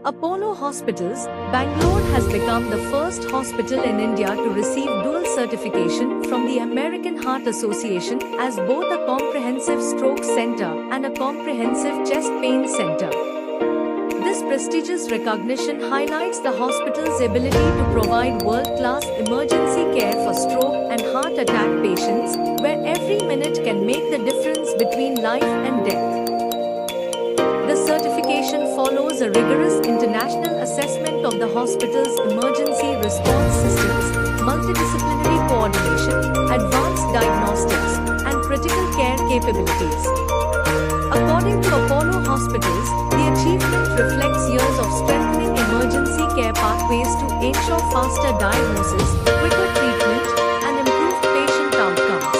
Apollo Hospitals, Bangalore has become the first hospital in India to receive dual certification from the American Heart Association as both a comprehensive stroke center and a comprehensive chest pain center. This prestigious recognition highlights the hospital's ability to provide world-class emergency care for stroke and heart attack patients, where every minute can make the difference between life and death. The certification follows a rigorous international assessment of the hospital's emergency response systems, multidisciplinary coordination, advanced diagnostics, and critical care capabilities. According to Apollo Hospitals, the achievement reflects years of strengthening emergency care pathways to ensure faster diagnosis, quicker treatment, and improved patient outcomes.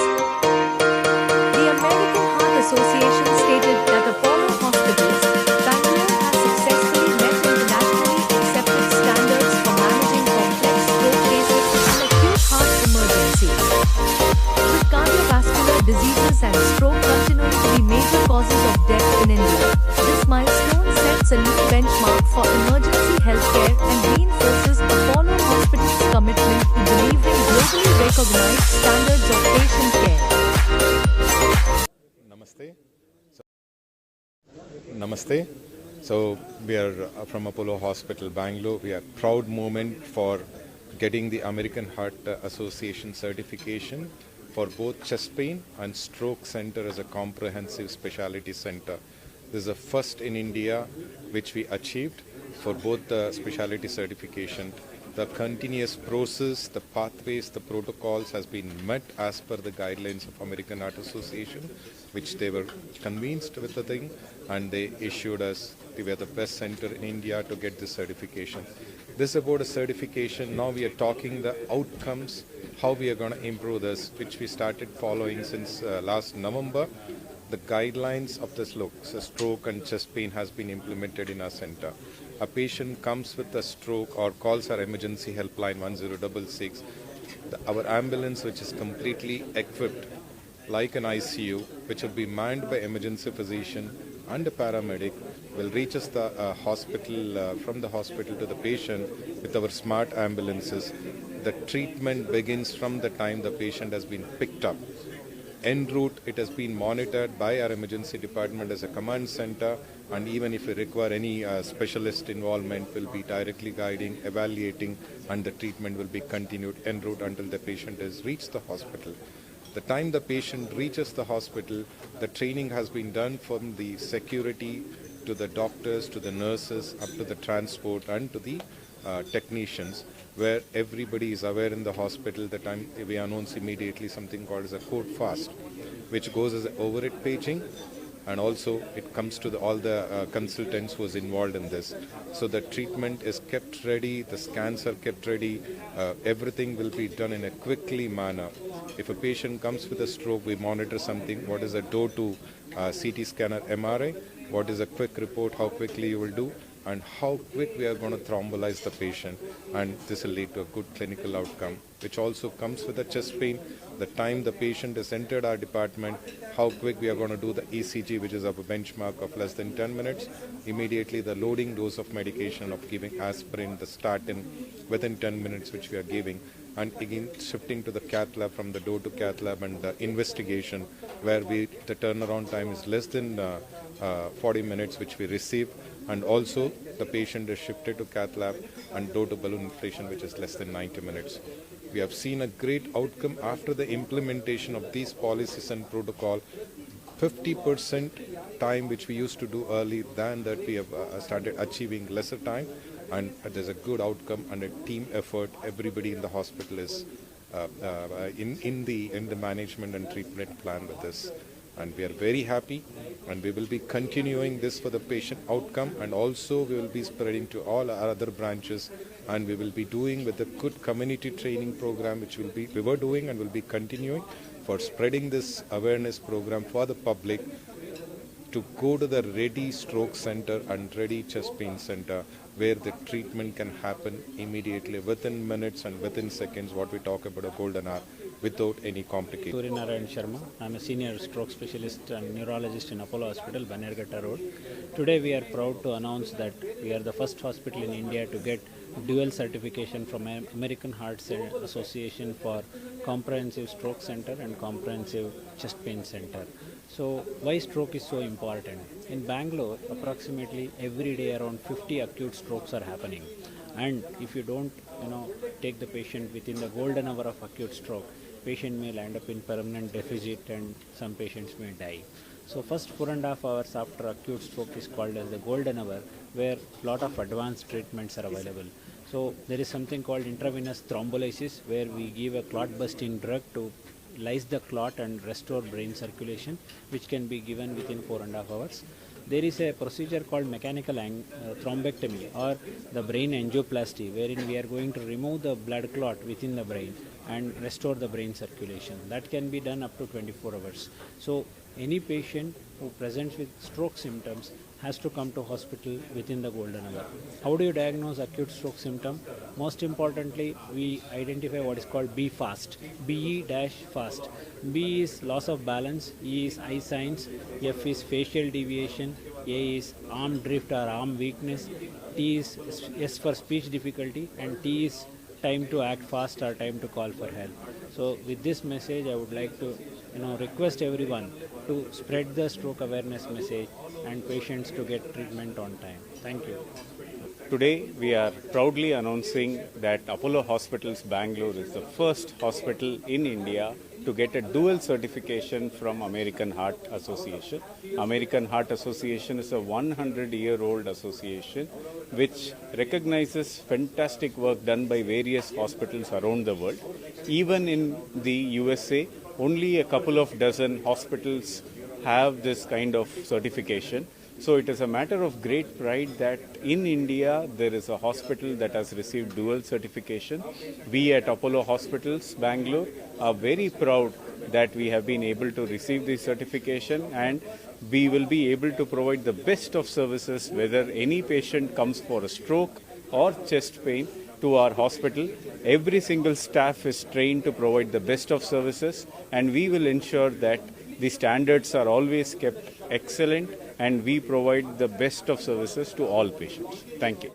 The American Heart Association stated that Apollo Hospitals, Bangalore has successfully met internationally accepted standards for managing complex stroke cases and acute heart emergencies. With cardiovascular diseases and stroke continuing to be major causes of death in India, this milestone sets a new benchmark for emergency healthcare and reinforces Apollo Hospitals' commitment to delivering globally recognized standards of patient care. Namaste. So we are from Apollo Hospital, Bangalore. We are proud moment for getting the American Heart Association certification for both chest pain and stroke center as a comprehensive specialty center. This is the first in India which we achieved for both the specialty certification. The continuous process, the pathways, the protocols has been met as per the guidelines of American Heart Association, which they were convinced with the thing, and they issued us, we were the best center in India to get this certification. This is about a certification. Now we are talking the outcomes, how we are going to improve this, which we started following since last November. The guidelines of the stroke and chest pain has been implemented in our center. A patient comes with a stroke or calls our emergency helpline 1066. Our ambulance, which is completely equipped like an ICU, which will be manned by emergency physician and a paramedic, will reach us the hospital, from the hospital to the patient with our smart ambulances. The treatment begins from the time the patient has been picked up. En route, it has been monitored by our emergency department as a command center, and even if we require any specialist involvement, will be directly guiding, evaluating, and the treatment will be continued en route until the patient has reached the hospital. The time the patient reaches the hospital, the training has been done from the security to the doctors, to the nurses, up to the transport and to the technicians, where everybody is aware in the hospital. The time we announce immediately something called as a code fast, which goes as overhead paging, and also it comes to all the consultants who is involved in this. So the treatment is kept ready, the scans are kept ready, everything will be done in a quickly manner. If a patient comes with a stroke, we monitor something, what is a door to CT scanner MRI, what is a quick report, how quickly you will do, and how quick we are going to thrombolize the patient, and this will lead to a good clinical outcome, which also comes with the chest pain. The time the patient has entered our department, how quick we are going to do the ECG, which is a benchmark of less than 10 minutes. Immediately the loading dose of medication of giving aspirin, the statin, within 10 minutes, which we are giving. And again shifting to the cath lab, from the door to cath lab and the investigation, where the turnaround time is less than 40 minutes, which we receive. And also the patient is shifted to cath lab and door to balloon inflation, which is less than 90 minutes. We have seen a great outcome after the implementation of these policies and protocol. 50% time which we used to do early, than that we have started achieving lesser time, and there's a good outcome and a team effort. Everybody in the hospital is in the management and treatment plan with this, and we are very happy, and we will be continuing this for the patient outcome, and also we will be spreading to all our other branches, and we will be doing with the good community training program, which we were doing and will be continuing for spreading this awareness program for the public to go to the ready stroke center and ready chest pain center, where the treatment can happen immediately within minutes and within seconds, what we talk about a golden hour. without any complication. Suryanarayan Sharma. I'm a senior stroke specialist and neurologist in Apollo Hospital, Bannerghatta Road. Today we are proud to announce that we are the first hospital in India to get dual certification from American Heart Association for comprehensive stroke center and comprehensive chest pain center. So why stroke is so important? In Bangalore, approximately every day around 50 acute strokes are happening. And if you don't take the patient within the golden hour of acute stroke, patient may land up in permanent deficit and some patients may die. So first 4.5 hours after acute stroke is called as the golden hour, where a lot of advanced treatments are available. So there is something called intravenous thrombolysis, where we give a clot busting drug to lyse the clot and restore brain circulation, which can be given within 4.5 hours. There is a procedure called mechanical thrombectomy or the brain angioplasty, wherein we are going to remove the blood clot within the brain and restore the brain circulation. That can be done up to 24 hours. So any patient who presents with stroke symptoms has to come to hospital within the golden hour. How do you diagnose acute stroke symptom? Most importantly, we identify what is called B fast, BE-fast. B is loss of balance, E is eye signs, F is facial deviation, A is arm drift or arm weakness, T is S for speech difficulty, and T is time to act fast or time to call for help. So with this message, I would like to request everyone to spread the stroke awareness message and patients to get treatment on time. Thank you. Today we are proudly announcing that Apollo Hospitals Bangalore is the first hospital in India to get a dual certification from American Heart Association. American Heart Association is a 100-year-old association which recognizes fantastic work done by various hospitals around the world. Even in the USA, only a couple of dozen hospitals have this kind of certification. So it is a matter of great pride that in India there is a hospital that has received dual certification. We at Apollo Hospitals Bangalore are very proud that we have been able to receive this certification, and we will be able to provide the best of services whether any patient comes for a stroke or chest pain to our hospital. Every single staff is trained to provide the best of services, and we will ensure that the standards are always kept excellent and we provide the best of services to all patients. Thank you.